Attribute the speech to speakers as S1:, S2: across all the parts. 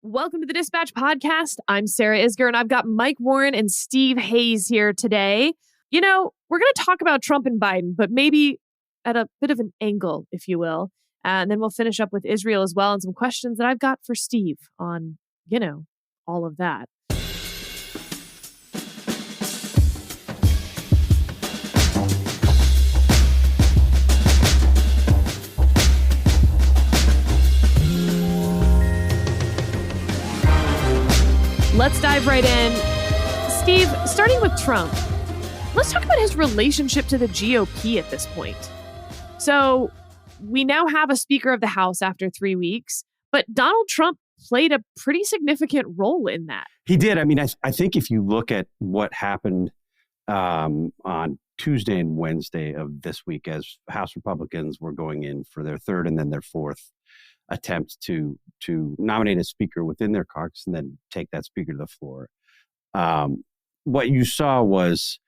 S1: Welcome to the Dispatch Podcast. I'm Sarah Isger, and I've got Mike Warren and Steve Hayes here today. You know, we're going to talk about Trump and Biden, but maybe at a bit of an angle, if you will. And then we'll finish up with Israel as well and some questions that I've got for Steve on, all of that. Let's dive right in. Steve, starting with Trump, let's talk about his relationship to the GOP at this point. So we now have a Speaker of the House after 3 weeks, but Donald Trump played a pretty significant role in that.
S2: He did. I mean, I think if you look at what happened on Tuesday and Wednesday of this week as House Republicans were going in for their third and then their fourth attempt to nominate a speaker within their caucus and then take that speaker to the floor. What you saw was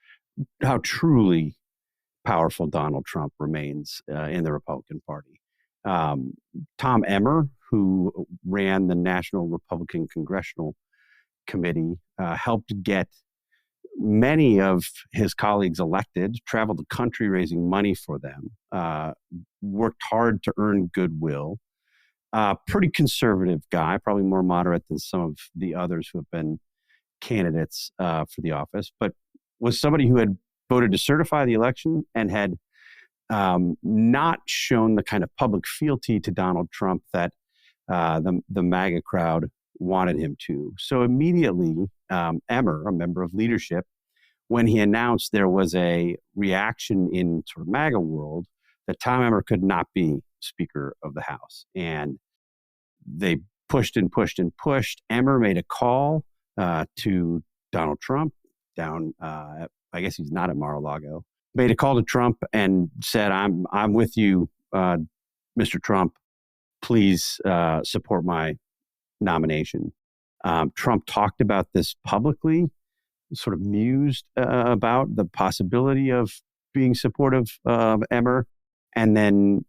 S2: how truly powerful Donald Trump remains in the Republican Party. Tom Emmer, who ran the National Republican Congressional Committee, helped get many of his colleagues elected, traveled the country raising money for them, worked hard to earn goodwill. Pretty conservative guy, probably more moderate than some of the others who have been candidates for the office, but was somebody who had voted to certify the election and had not shown the kind of public fealty to Donald Trump that the MAGA crowd wanted him to. So immediately, Emmer, a member of leadership, when he announced there was a reaction in sort of MAGA world that Tom Emmer could not be Speaker of the House. And they pushed and pushed and pushed. Emmer made a call to Donald Trump down, I guess he's not at Mar-a-Lago, made a call to Trump and said, I'm with you, Mr. Trump. Please support my nomination. Trump talked about this publicly, sort of mused about the possibility of being supportive of Emmer. And then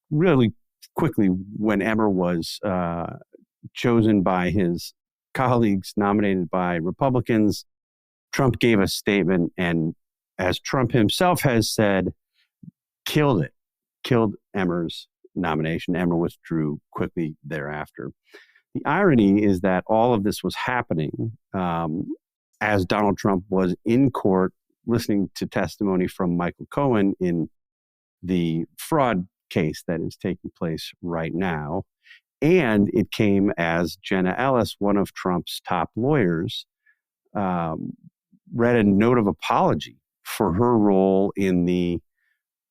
S2: really quickly, when Emmer was chosen by his colleagues, nominated by Republicans, Trump gave a statement and, as Trump himself has said, killed Emmer's nomination. Emmer withdrew quickly thereafter. The irony is that all of this was happening as Donald Trump was in court listening to testimony from Michael Cohen in the fraud case that is taking place right now. And it came as Jenna Ellis, one of Trump's top lawyers, read a note of apology for her role in the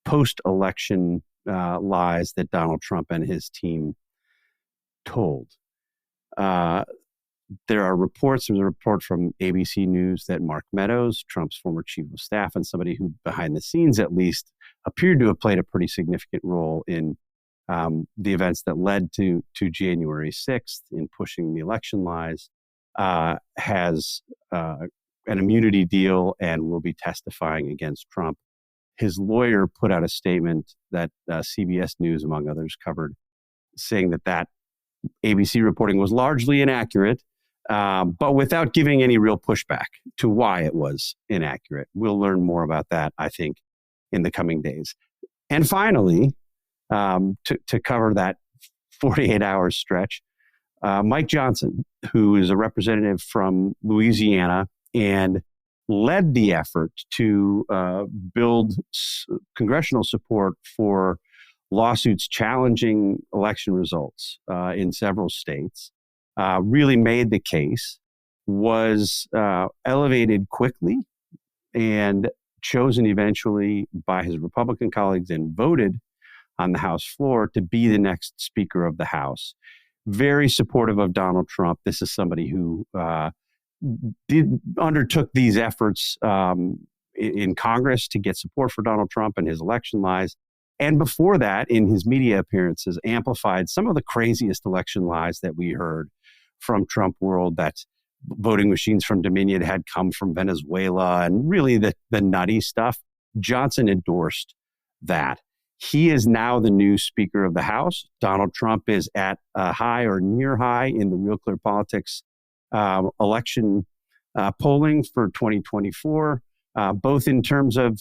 S2: post-election lies that Donald Trump and his team told. There are reports, there's a report from ABC News that Mark Meadows, Trump's former chief of staff and somebody who behind the scenes at least appeared to have played a pretty significant role in the events that led to January 6th in pushing the election lies, has an immunity deal and will be testifying against Trump. His lawyer put out a statement that CBS News, among others, covered, saying that ABC reporting was largely inaccurate, but without giving any real pushback to why it was inaccurate. We'll learn more about that, I think, in the coming days. And finally, to cover that 48-hour stretch, Mike Johnson, who is a representative from Louisiana and led the effort to build congressional support for lawsuits challenging election results in several states, really made the case, was elevated quickly and chosen eventually by his Republican colleagues and voted on the House floor to be the next Speaker of the House. Very supportive of Donald Trump. This is somebody who undertook these efforts in Congress to get support for Donald Trump and his election lies. And before that, in his media appearances, amplified some of the craziest election lies that we heard from Trump world, that voting machines from Dominion had come from Venezuela and really the nutty stuff. Johnson endorsed that. He is now the new Speaker of the House. Donald Trump is at a high or near high in the Real Clear Politics election polling for 2024, both in terms of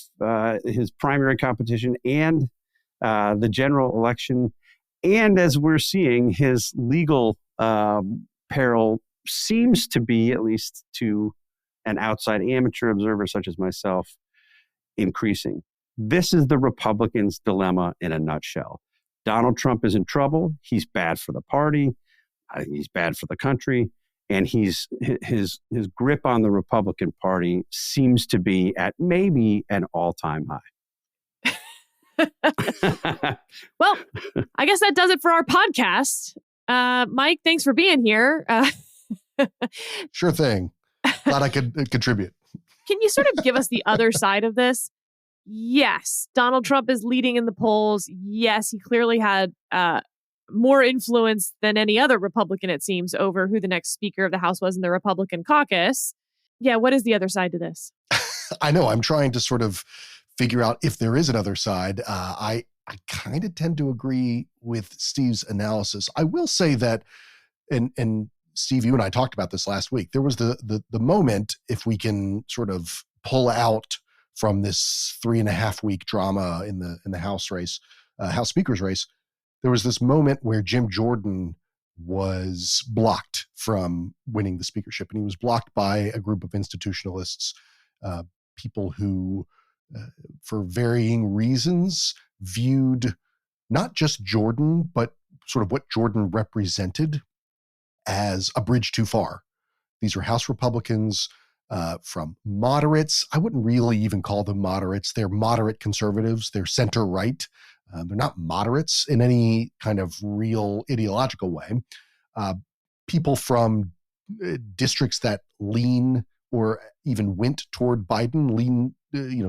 S2: his primary competition and the general election. And as we're seeing, his legal peril seems to be, at least to an outside amateur observer such as myself, increasing. This is the Republicans' dilemma in a nutshell. Donald Trump is in trouble. He's bad for the party. He's bad for the country. And his grip on the Republican Party seems to be at maybe an all-time high.
S1: Well, I guess that does it for our podcast. Mike, thanks for being here.
S3: Sure thing. Glad I could contribute.
S1: Can you sort of give us the other side of this? Yes, Donald Trump is leading in the polls. Yes, he clearly had more influence than any other Republican, it seems, over who the next Speaker of the House was in the Republican caucus. Yeah, what is the other side to this?
S3: I know. I'm trying to sort of figure out if there is another side. I kind of tend to agree with Steve's analysis. I will say that, and Steve, you and I talked about this last week, there was the moment, if we can sort of pull out from this 3.5 week drama in the House race, House Speaker's race, there was this moment where Jim Jordan was blocked from winning the speakership, and he was blocked by a group of institutionalists, people who, for varying reasons, viewed not just Jordan, but sort of what Jordan represented as a bridge too far. These are House Republicans from moderates. I wouldn't really even call them moderates. They're moderate conservatives. They're center-right. They're not moderates in any kind of real ideological way. People from districts that lean or even went toward Biden,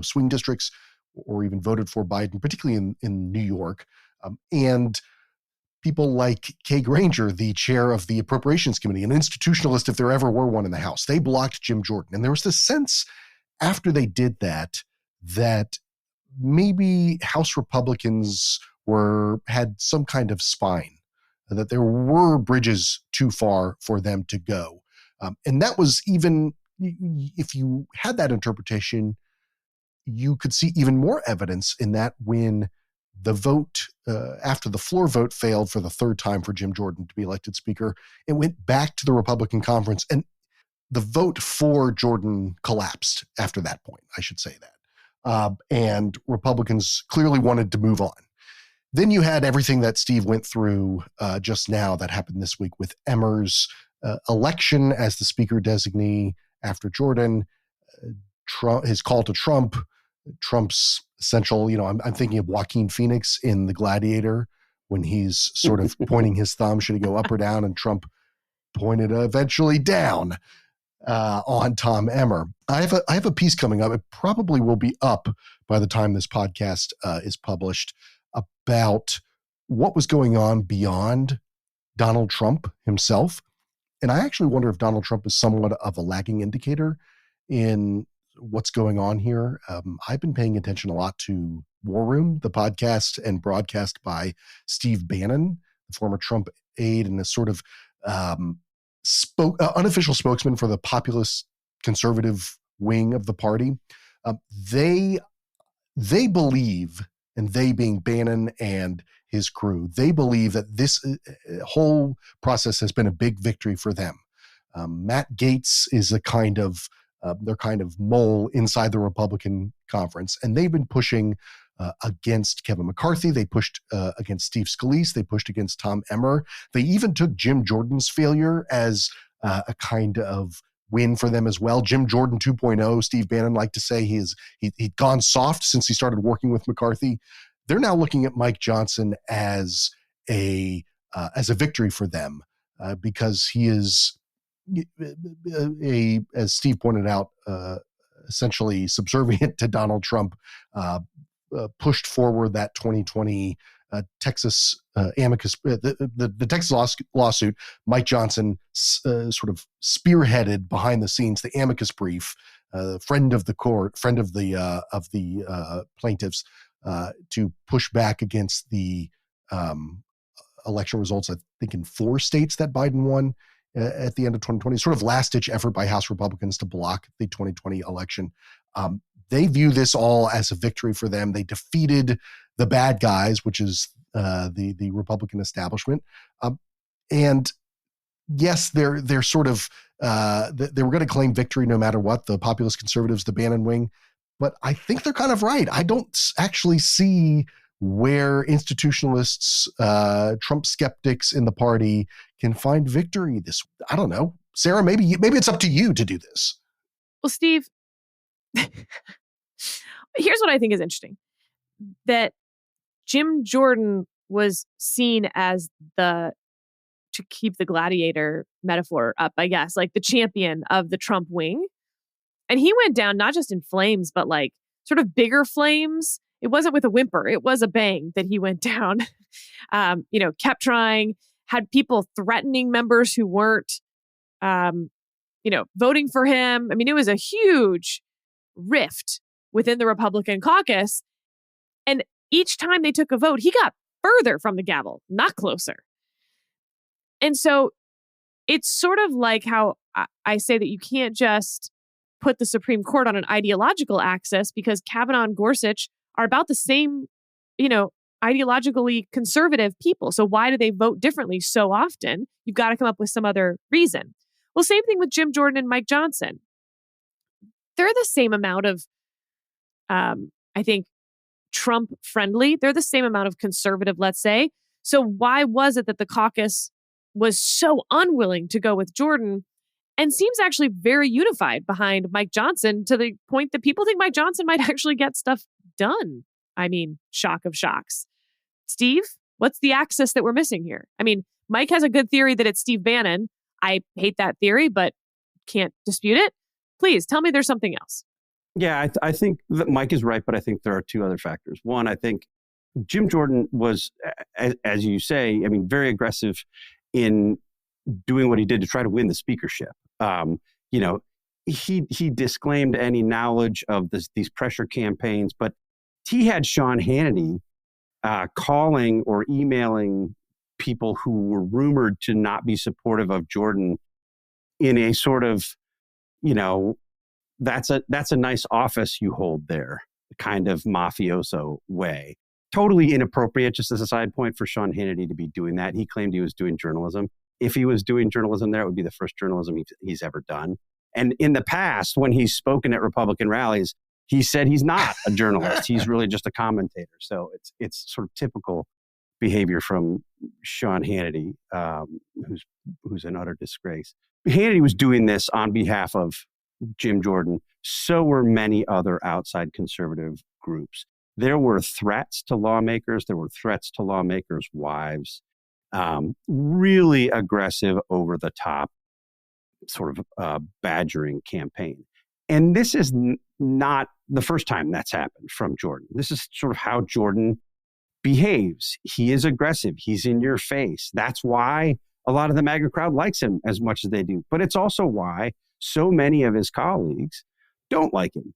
S3: swing districts, or even voted for Biden, particularly in New York. And people like Kay Granger, the chair of the Appropriations Committee, an institutionalist if there ever were one in the House. They blocked Jim Jordan. And there was this sense after they did that maybe House Republicans had some kind of spine, that there were bridges too far for them to go. And that was, even if you had that interpretation, you could see even more evidence in that when the vote, after the floor vote failed for the third time for Jim Jordan to be elected Speaker, it went back to the Republican conference, and the vote for Jordan collapsed after that point, I should say that. And Republicans clearly wanted to move on. Then you had everything that Steve went through just now that happened this week with Emmer's election as the Speaker designee after Jordan, his call to Trump, Trump's essential, I'm thinking of Joaquin Phoenix in The Gladiator when he's sort of pointing his thumb, should he go up or down? And Trump pointed eventually down on Tom Emmer. I have a piece coming up. It probably will be up by the time this podcast is published, about what was going on beyond Donald Trump himself. And I actually wonder if Donald Trump is somewhat of a lagging indicator in what's going on here. I've been paying attention a lot to War Room, the podcast and broadcast by Steve Bannon, the former Trump aide and a sort of unofficial spokesman for the populist conservative wing of the party. They believe, and they being Bannon and his crew, they believe that this whole process has been a big victory for them. Matt Gaetz is a kind of their kind of mole inside the Republican conference, and they've been pushing against Kevin McCarthy. They pushed against Steve Scalise. They pushed against Tom Emmer. They even took Jim Jordan's failure as a kind of win for them as well. Jim Jordan 2.0, Steve Bannon liked to say he'd gone soft since he started working with McCarthy. They're now looking at Mike Johnson as a victory for them because he is as Steve pointed out, essentially subservient to Donald Trump, pushed forward that 2020 Texas amicus, the Texas lawsuit. Mike Johnson sort of spearheaded behind the scenes the amicus brief, friend of the court, friend of the plaintiffs, to push back against the election results, I think in 4 states that Biden won at the end of 2020, sort of last-ditch effort by House Republicans to block the 2020 election. They view this all as a victory for them. They defeated the bad guys, which is the Republican establishment. And yes, they're sort of they were going to claim victory no matter what, the populist conservatives, the Bannon wing. But I think they're kind of right. I don't actually see where institutionalists, Trump skeptics in the party can find victory this. I don't know. Sarah, maybe it's up to you to do this.
S1: Well, Steve, here's what I think is interesting. That Jim Jordan was seen as to keep the gladiator metaphor up, I guess, like the champion of the Trump wing. And he went down not just in flames, but like sort of bigger flames. It wasn't with a whimper. It was a bang that he went down. Kept trying, had people threatening members who weren't, voting for him. I mean, it was a huge rift within the Republican caucus. And each time they took a vote, he got further from the gavel, not closer. And so it's sort of like how I say that you can't just put the Supreme Court on an ideological axis, because Kavanaugh and Gorsuch are about the same, ideologically conservative people. So why do they vote differently so often? You've got to come up with some other reason. Well, same thing with Jim Jordan and Mike Johnson. They're the same amount of, I think, Trump friendly. They're the same amount of conservative, let's say. So why was it that the caucus was so unwilling to go with Jordan and seems actually very unified behind Mike Johnson, to the point that people think Mike Johnson might actually get stuff done? I mean, shock of shocks. Steve, what's the axis that we're missing here? I mean, Mike has a good theory that it's Steve Bannon. I hate that theory, but can't dispute it. Please tell me there's something else.
S2: Yeah, I think that Mike is right, but I think there are 2 other factors. One, I think Jim Jordan was, as you say, very aggressive in doing what he did to try to win the speakership. He disclaimed any knowledge of these pressure campaigns, but he had Sean Hannity calling or emailing people who were rumored to not be supportive of Jordan in a sort of, that's a nice office you hold there kind of mafioso way. Totally inappropriate, just as a side point, for Sean Hannity to be doing that. He claimed he was doing journalism. If he was doing journalism there, it would be the first journalism he's ever done. And in the past, when he's spoken at Republican rallies, he said he's not a journalist. He's really just a commentator. So it's sort of typical behavior from Sean Hannity, who's an utter disgrace. Hannity was doing this on behalf of Jim Jordan. So were many other outside conservative groups. There were threats to lawmakers. There were threats to lawmakers' wives. Really aggressive, over the top, sort of badgering campaign. And this is not the first time that's happened from Jordan. This is sort of how Jordan behaves. He is aggressive. He's in your face. That's why a lot of the MAGA crowd likes him as much as they do. But it's also why so many of his colleagues don't like him.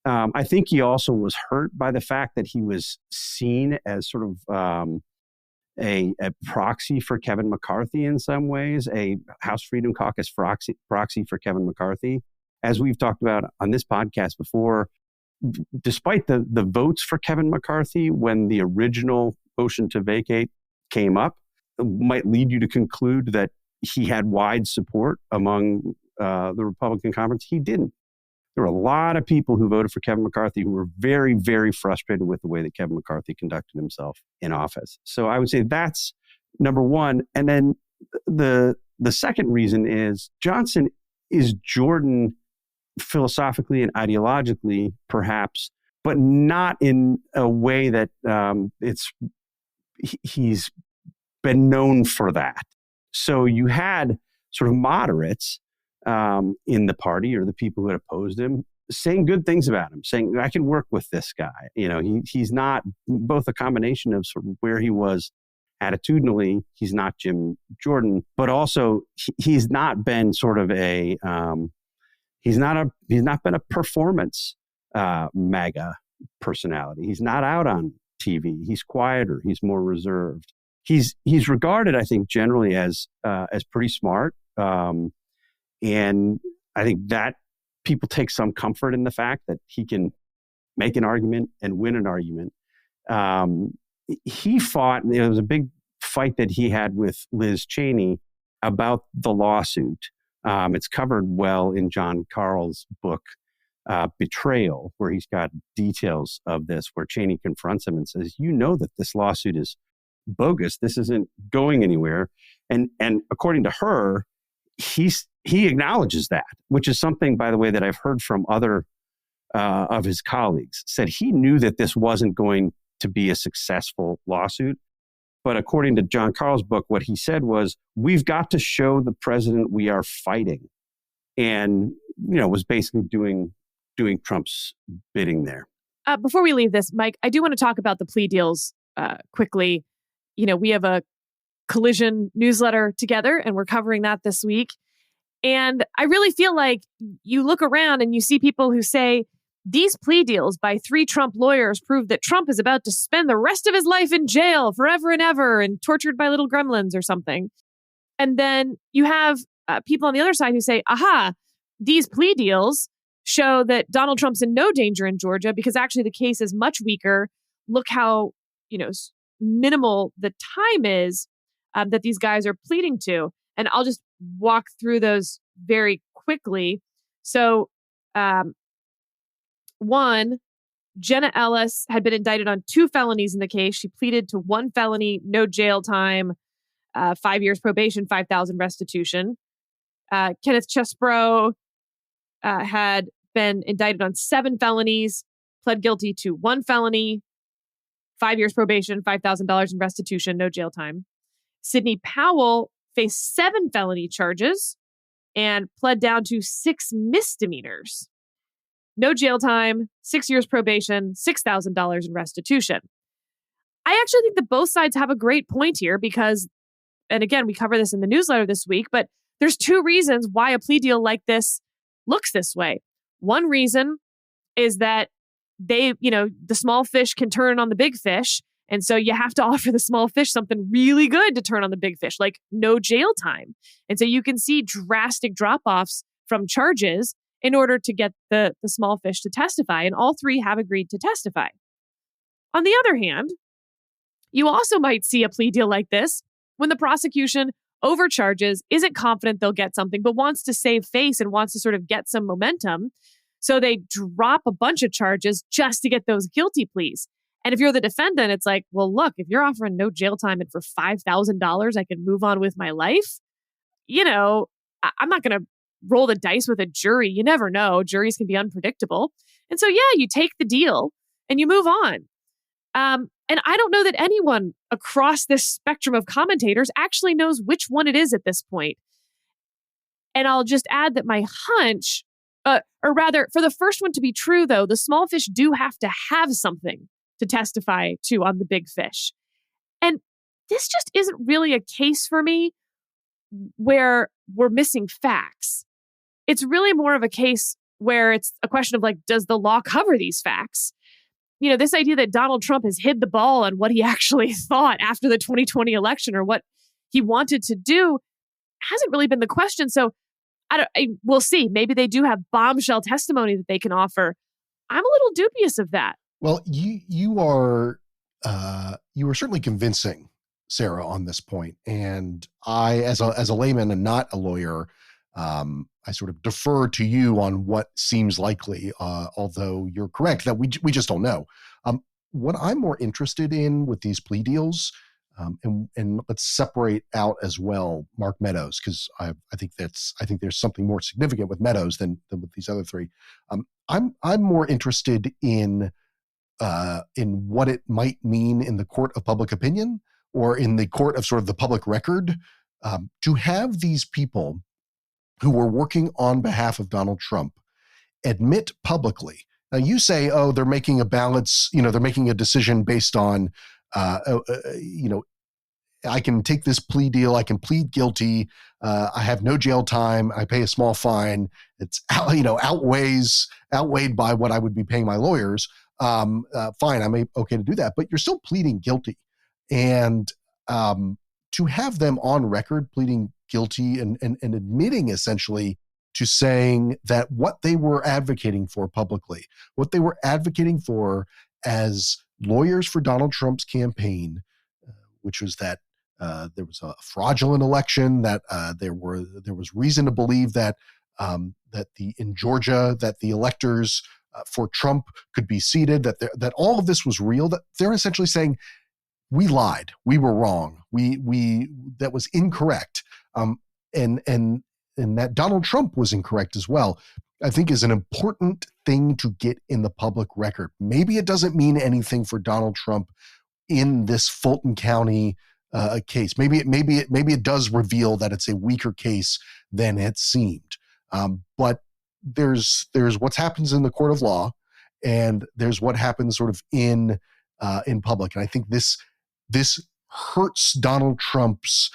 S2: I think he also was hurt by the fact that he was seen as sort of a proxy for Kevin McCarthy in some ways, a House Freedom Caucus proxy for Kevin McCarthy. As we've talked about on this podcast before, despite the votes for Kevin McCarthy when the original motion to vacate came up, it might lead you to conclude that he had wide support among the Republican conference. He didn't. There were a lot of people who voted for Kevin McCarthy who were very, very frustrated with the way that Kevin McCarthy conducted himself in office. So I would say that's number one. And then the second reason is Johnson is Jordan philosophically and ideologically, perhaps, but not in a way that he's been known for that. So you had sort of moderates in the party, or the people who had opposed him, saying good things about him, saying, I can work with this guy. He's not both a combination of sort of where he was attitudinally, he's not Jim Jordan, but also he's not been sort of he's not been a performance MAGA. personality. He's not out on TV. He's quieter. He's more reserved. He's regarded, I think, generally as pretty smart, and I think that people take some comfort in the fact that he can make an argument and win an argument. He fought. There was a big fight that he had with Liz Cheney about the lawsuit. It's covered well in John Carl's book, Betrayal, where he's got details of this, where Cheney confronts him and says, "You know that this lawsuit is bogus. This isn't going anywhere." And according to her, he acknowledges that, which is something, by the way, that I've heard from other of his colleagues. Said he knew that this wasn't going to be a successful lawsuit. But according to John Carl's book, what he said was, we've got to show the president we are fighting. And, was basically doing Trump's bidding there.
S1: Before we leave this, Mike, I do want to talk about the plea deals quickly. We have a Collision newsletter together, and we're covering that this week. And I really feel like you look around and you see people who say, these plea deals by 3 Trump lawyers prove that Trump is about to spend the rest of his life in jail forever and ever and tortured by little gremlins or something. And then you have people on the other side who say, aha, these plea deals show that Donald Trump's in no danger in Georgia because actually the case is much weaker. Look how, minimal the time is that these guys are pleading to. And I'll just walk through those very quickly. So, one, Jenna Ellis had been indicted on 2 felonies in the case. She pleaded to 1 felony, no jail time, 5 years probation, $5,000 restitution. Kenneth Chesbro had been indicted on 7 felonies, pled guilty to 1 felony, 5 years probation, $5,000 in restitution, no jail time. Sidney Powell faced 7 felony charges and pled down to 6 misdemeanors. No jail time, 6 years probation, $6,000 in restitution. I actually think that both sides have a great point here because, and again, we cover this in the newsletter this week, but there's 2 reasons why a plea deal like this looks this way. One reason is that the small fish can turn on the big fish. And so you have to offer the small fish something really good to turn on the big fish, like no jail time. And so you can see drastic drop-offs from charges in order to get the small fish to testify. And all 3 have agreed to testify. On the other hand, you also might see a plea deal like this when the prosecution overcharges, isn't confident they'll get something, but wants to save face and wants to sort of get some momentum. So they drop a bunch of charges just to get those guilty pleas. And if you're the defendant, it's like, well, look, if you're offering no jail time and for $5,000, I can move on with my life. I'm not going to roll the dice with a jury. You never know. Juries can be unpredictable. And so, you take the deal and you move on. And I don't know that anyone across this spectrum of commentators actually knows which one it is at this point. And I'll just add that my hunch, or rather, for the first one to be true, though, the small fish do have to have something to testify to on the big fish. And this just isn't really a case for me where we're missing facts. It's really more of a case where it's a question of does the law cover these facts? This idea that Donald Trump has hid the ball on what he actually thought after the 2020 election or what he wanted to do hasn't really been the question. So we'll see. Maybe they do have bombshell testimony that they can offer. I'm a little dubious of that.
S3: Well, you were certainly convincing, Sarah, on this point. And I, as a layman and not a lawyer, I sort of defer to you on what seems likely, although you're correct that we just don't know. What I'm more interested in with these plea deals, and let's separate out as well Mark Meadows, because I think there's something more significant with Meadows than with these other 3. I'm more interested in what it might mean in the court of public opinion or in the court of sort of the public record to have these people who were working on behalf of Donald Trump admit publicly. Now you say, they're making a balance, they're making a decision based on, I can take this plea deal, I can plead guilty, I have no jail time, I pay a small fine. It's, outweighed by what I would be paying my lawyers. fine, I'm okay to do that, but you're still pleading guilty. And to have them on record pleading guilty and admitting essentially to saying that what they were advocating for publicly, what they were advocating for as lawyers for Donald Trump's campaign, which was that there was a fraudulent election, that there was reason to believe that in Georgia that the electors for Trump could be seated, that all of this was real. That they're essentially saying, we lied, we were wrong, we that was incorrect, and that Donald Trump was incorrect as well, I think is an important thing to get in the public record. Maybe it doesn't mean anything for Donald Trump in this Fulton County case. Maybe it does reveal that it's a weaker case than it seemed. But there's what happens in the court of law, and there's what happens sort of in public. And I think this hurts Donald Trump's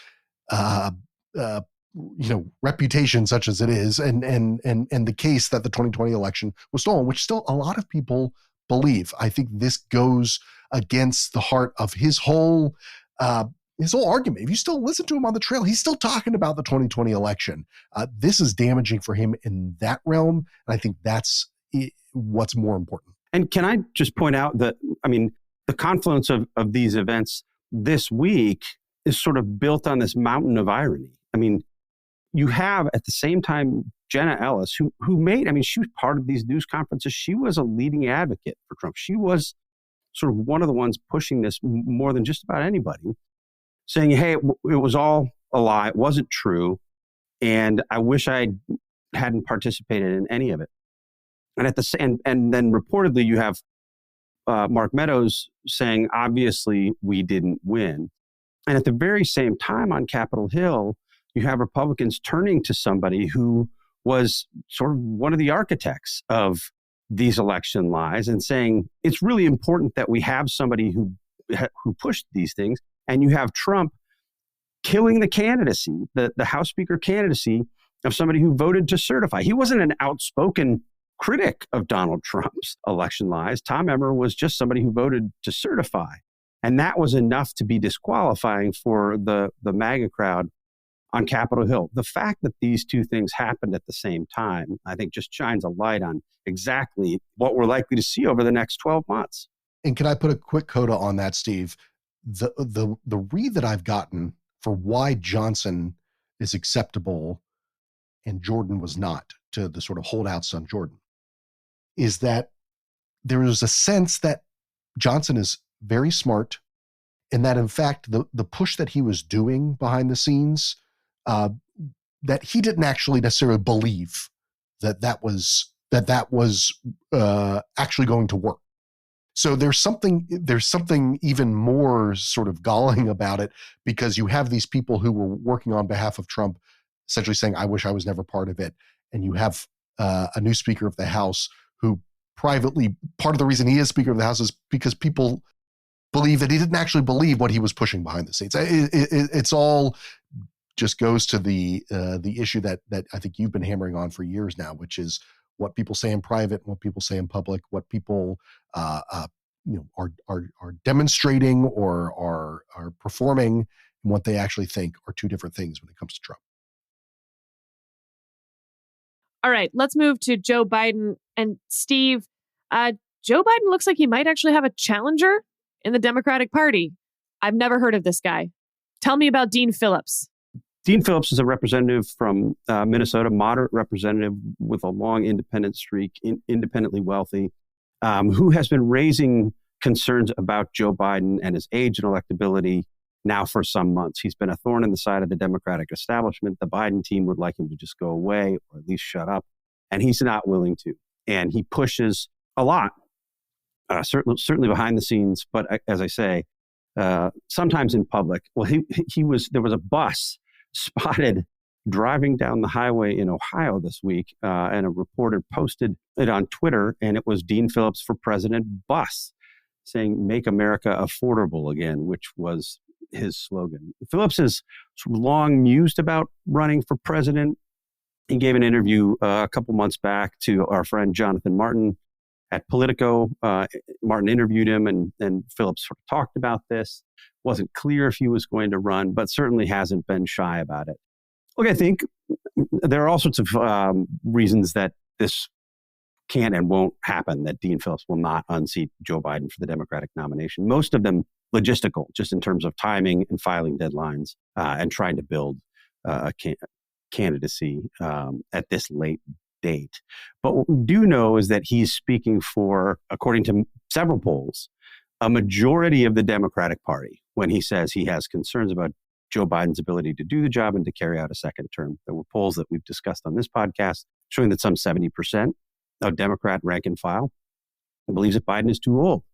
S3: reputation, such as it is, and the case that the 2020 election was stolen, which still a lot of people believe. I think this goes against the heart of his whole argument. If you still listen to him on the trail, he's still talking about the 2020 election. This is damaging for him in that realm, and I think that's what's more important.
S2: And can I just point out that, the confluence of these events this week is sort of built on this mountain of irony. You have at the same time Jenna Ellis, who she was part of these news conferences. She was a leading advocate for Trump. She was sort of one of the ones pushing this more than just about anybody, saying, hey, it was all a lie. It wasn't true. And I wish I hadn't participated in any of it. And then reportedly you have Mark Meadows saying, obviously we didn't win. And at the very same time on Capitol Hill, you have Republicans turning to somebody who was sort of one of the architects of these election lies and saying, it's really important that we have somebody who pushed these things. And you have Trump killing the candidacy, the House Speaker candidacy of somebody who voted to certify. He wasn't an outspoken critic of Donald Trump's election lies. Tom Emmer was just somebody who voted to certify. And that was enough to be disqualifying for the MAGA crowd on Capitol Hill. The fact that these two things happened at the same time, I think just shines a light on exactly what we're likely to see over the next 12 months.
S3: And can I put a quick coda on that, Steve? The read that I've gotten for why Johnson is acceptable and Jordan was not, to the sort of holdouts on Jordan, is that there is a sense that Johnson is very smart, and that in fact the push that he was doing behind the scenes, that he didn't actually necessarily believe that was actually going to work. So there's something even more sort of galling about it, because you have these people who were working on behalf of Trump essentially saying, I wish I was never part of it. And you have a new Speaker of the House who privately, part of the reason he is Speaker of the House is because people believe that he didn't actually believe what he was pushing behind the scenes. It's all just goes to the issue that I think you've been hammering on for years now, which is what people say in private, what people say in public, what people are demonstrating or are performing, and what they actually think are two different things when it comes to Trump.
S1: All right, let's move to Joe Biden. And Steve, Joe Biden looks like he might actually have a challenger in the Democratic Party. I've never heard of this guy. Tell me about Dean Phillips.
S2: Dean Phillips is a representative from Minnesota, moderate representative with a long independent streak, independently wealthy, who has been raising concerns about Joe Biden and his age and electability now for some months. He's been a thorn in the side of the Democratic establishment. The Biden team would like him to just go away or at least shut up, and he's not willing to. And he pushes a lot, certainly behind the scenes, but as I say, sometimes in public. Well, there was a bus spotted driving down the highway in Ohio this week, and a reporter posted it on Twitter, and it was Dean Phillips for President bus, saying, make America affordable again, which was his slogan. Phillips has long mused about running for president. He gave an interview a couple months back to our friend Jonathan Martin, at Politico. Martin interviewed him, and Phillips sort of talked about this. Wasn't clear if he was going to run, but certainly hasn't been shy about it. Look, I think there are all sorts of reasons that this can and won't happen, that Dean Phillips will not unseat Joe Biden for the Democratic nomination. Most of them logistical, just in terms of timing and filing deadlines and trying to build a candidacy at this late date. But what we do know is that he's speaking for, according to several polls, a majority of the Democratic Party when he says he has concerns about Joe Biden's ability to do the job and to carry out a second term. There were polls that we've discussed on this podcast showing that some 70% of Democrat rank and file believes that Biden is too old.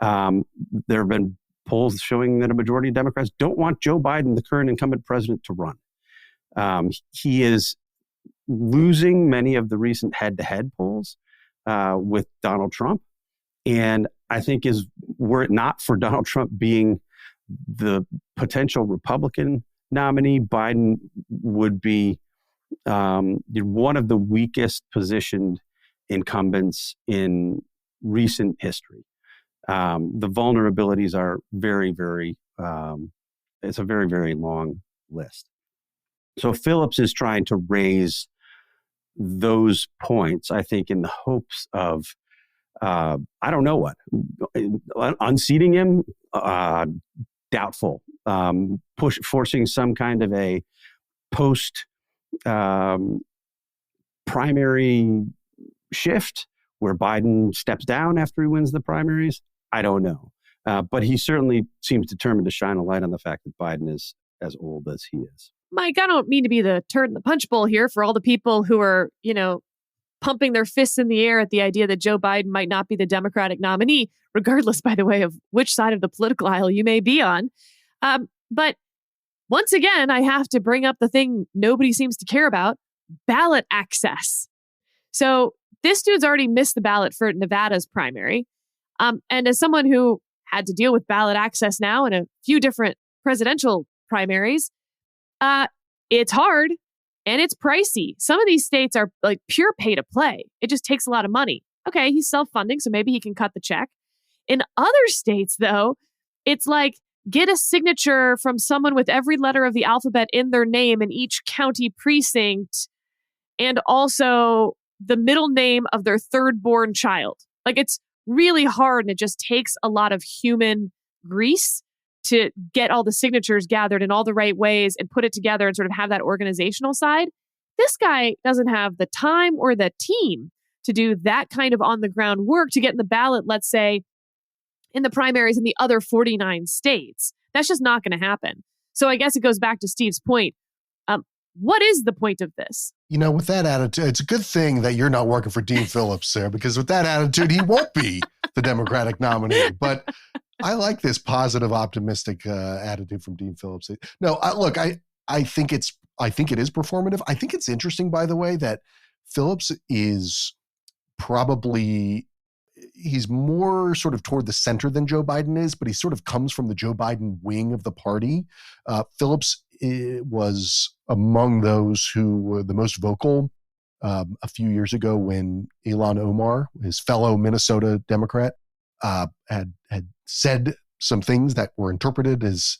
S2: There have been polls showing that a majority of Democrats don't want Joe Biden, the current incumbent president, to run. He is losing many of the recent head-to-head polls with Donald Trump. And I think were it not for Donald Trump being the potential Republican nominee, Biden would be one of the weakest positioned incumbents in recent history. The vulnerabilities are very, very, it's a very, very long list. So Phillips is trying to raise those points, I think, in the hopes of, I don't know what, unseating him, doubtful, forcing some kind of a post primary shift where Biden steps down after he wins the primaries. I don't know. But he certainly seems determined to shine a light on the fact that Biden is as old as he is.
S1: Mike, I don't mean to be the turd in the punch bowl here for all the people who are, pumping their fists in the air at the idea that Joe Biden might not be the Democratic nominee, regardless, by the way, of which side of the political aisle you may be on. But once again, I have to bring up the thing nobody seems to care about, ballot access. So this dude's already missed the ballot for Nevada's primary. And as someone who had to deal with ballot access now in a few different presidential primaries, it's hard and it's pricey. Some of these states are like pure pay to play. It just takes a lot of money. Okay, he's self-funding, so maybe he can cut the check. In other states, though, it's like get a signature from someone with every letter of the alphabet in their name in each county precinct, and also the middle name of their third born child. Like, it's really hard, and it just takes a lot of human grease to get all the signatures gathered in all the right ways and put it together and sort of have that organizational side. This guy doesn't have the time or the team to do that kind of on the ground work to get in the ballot, let's say, in the primaries in the other 49 states. That's just not going to happen. So I guess it goes back to Steve's point. What is the point of this?
S3: With that attitude, it's a good thing that you're not working for Dean Phillips, Sarah, because with that attitude, he won't be the Democratic nominee. But I like this positive, optimistic attitude from Dean Phillips. No, I think it is performative. I think it's interesting, by the way, that Phillips is probably, he's more sort of toward the center than Joe Biden is, but he sort of comes from the Joe Biden wing of the party. Phillips was among those who were the most vocal a few years ago when Ilhan Omar, his fellow Minnesota Democrat, had said some things that were interpreted as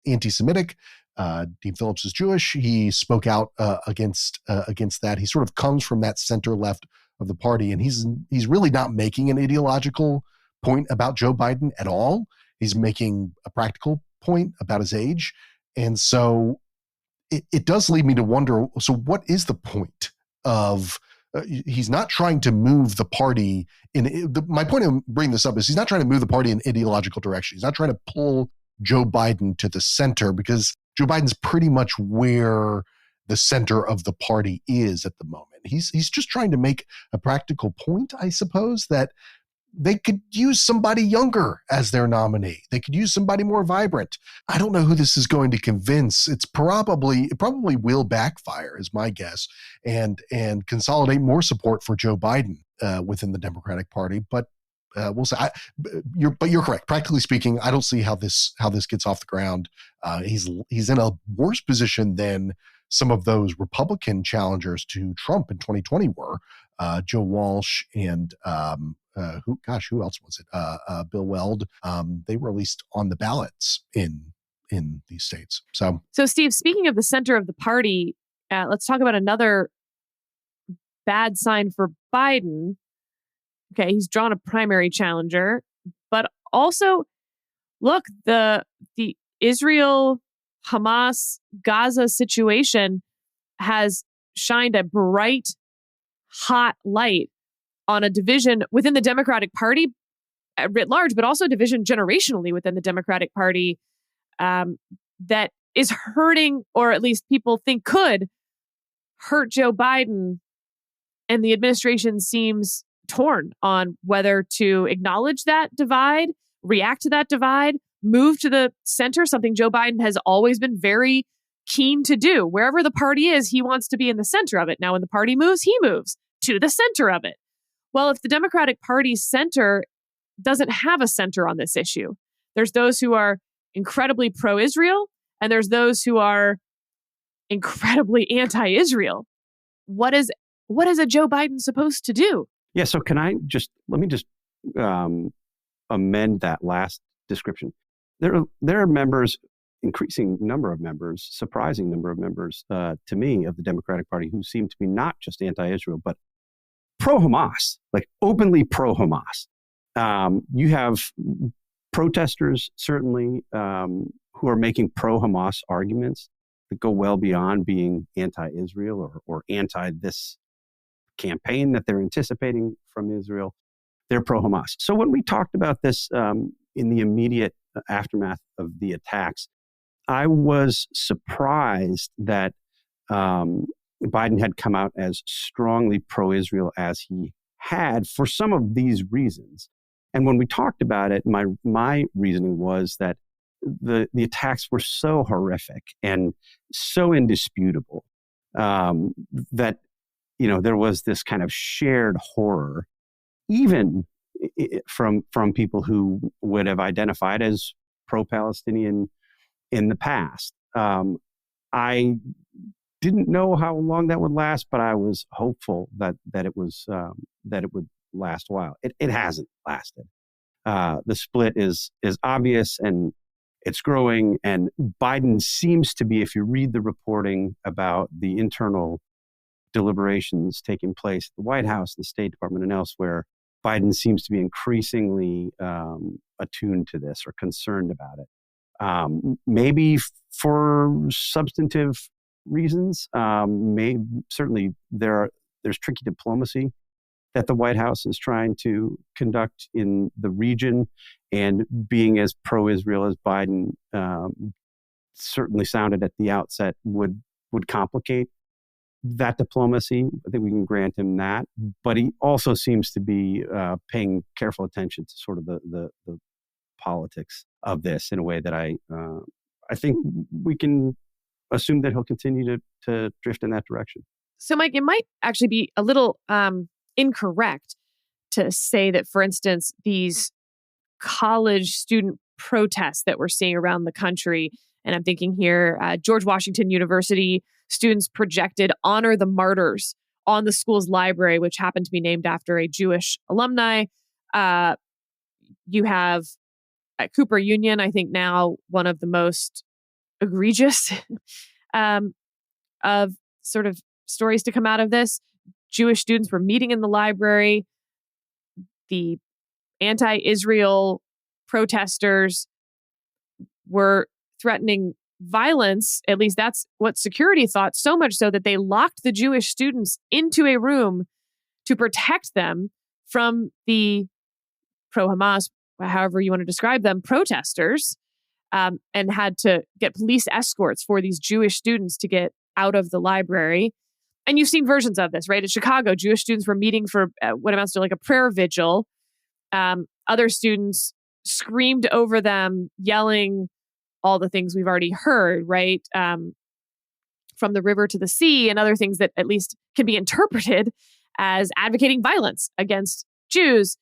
S3: anti-Semitic. Dean Phillips is Jewish. He spoke out against that. He sort of comes from that center left of the party, and he's really not making an ideological point about Joe Biden at all. He's making a practical point about his age. And so it does lead me to wonder, so what is the point of, he's not trying to move the party my point of bringing this up is he's not trying to move the party in ideological direction. He's not trying to pull Joe Biden to the center, because Joe Biden's pretty much where the center of the party is at the moment. He's just trying to make a practical point, I suppose, that they could use somebody younger as their nominee. They could use somebody more vibrant. I don't know who this is going to convince. It probably will backfire, is my guess, and consolidate more support for Joe Biden within the Democratic Party. But we'll see. You're correct. Practically speaking, I don't see how this gets off the ground. He's in a worse position than some of those Republican challengers to Trump in 2020 were. Joe Walsh and who else was it? Bill Weld. They were at least on the ballots in these states. So
S1: Steve, speaking of the center of the party, let's talk about another bad sign for Biden. Okay, he's drawn a primary challenger, but also, look, the Israel, Hamas, Gaza situation has shined a bright, hot light on a division within the Democratic Party writ large, but also division generationally within the Democratic Party that is hurting, or at least people think could hurt Joe Biden. And the administration seems torn on whether to acknowledge that divide, react to that divide, move to the center, something Joe Biden has always been very keen to do. Wherever the party is, he wants to be in the center of it. Now, when the party moves, he moves to the center of it. Well, if the Democratic Party's center doesn't have a center on this issue, there's those who are incredibly pro-Israel, and there's those who are incredibly anti-Israel. What is a Joe Biden supposed to do?
S2: Yeah. So let me just amend that last description. There are members, increasing number of members, surprising number of members to me of the Democratic Party who seem to be not just anti-Israel, but pro-Hamas, like openly pro-Hamas. You have protesters, certainly, who are making pro-Hamas arguments that go well beyond being anti-Israel or anti this campaign that they're anticipating from Israel. They're pro-Hamas. So when we talked about this in the immediate aftermath of the attacks, I was surprised that Biden had come out as strongly pro-Israel as he had for some of these reasons. And when we talked about it, my reasoning was that the attacks were so horrific and so indisputable that there was this kind of shared horror, even from people who would have identified as pro-Palestinian in the past. I didn't know how long that would last, but I was hopeful that it would last a while. It hasn't lasted. The split is obvious and it's growing. And Biden seems to be, if you read the reporting about the internal deliberations taking place at the White House, the State Department, and elsewhere, Biden seems to be increasingly attuned to this or concerned about it. Maybe for substantive reasons. Certainly there's tricky diplomacy that the White House is trying to conduct in the region, and being as pro-Israel as Biden certainly sounded at the outset would complicate that diplomacy. I think we can grant him that, but he also seems to be paying careful attention to sort of the politics of this in a way that I think we can assume that he'll continue to drift in that direction.
S1: So, Mike, it might actually be a little incorrect to say that, for instance, these college student protests that we're seeing around the country, and I'm thinking here, George Washington University students projected "Honor the Martyrs" on the school's library, which happened to be named after a Jewish alumni. You have at Cooper Union, I think now one of the most egregious of sort of stories to come out of this. Jewish students were meeting in the library. The anti-Israel protesters were threatening violence. At least that's what security thought, so much so that they locked the Jewish students into a room to protect them from the pro-Hamas, however you want to describe them, protesters, and had to get police escorts for these Jewish students to get out of the library. And you've seen versions of this, right? In Chicago, Jewish students were meeting for what amounts to like a prayer vigil. Other students screamed over them, yelling all the things we've already heard, right? From the river to the sea, and other things that at least can be interpreted as advocating violence against Jews.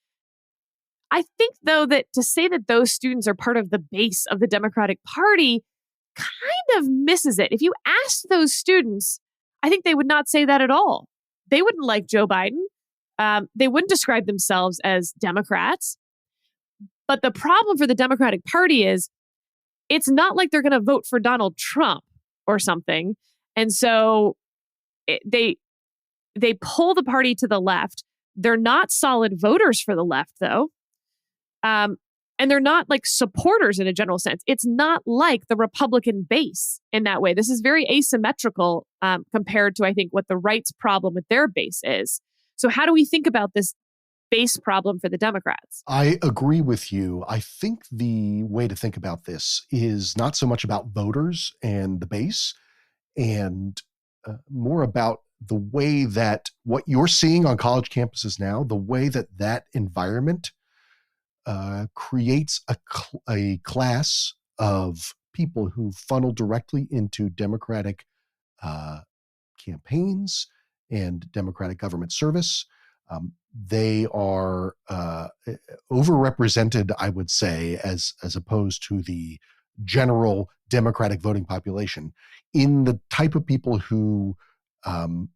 S1: I think, though, that to say that those students are part of the base of the Democratic Party kind of misses it. If you asked those students, I think they would not say that at all. They wouldn't like Joe Biden. They wouldn't describe themselves as Democrats. But the problem for the Democratic Party is it's not like they're going to vote for Donald Trump or something. And so they pull the party to the left. They're not solid voters for the left, though. And they're not like supporters in a general sense. It's not like the Republican base in that way. This is very asymmetrical compared to, I think, what the right's problem with their base is. So how do we think about this base problem for the Democrats?
S3: I agree with you. I think the way to think about this is not so much about voters and the base, and more about the way that what you're seeing on college campuses now, the way that that environment creates a class of people who funnel directly into Democratic campaigns and Democratic government service. They are overrepresented, I would say, as opposed to the general Democratic voting population, in the type of people who form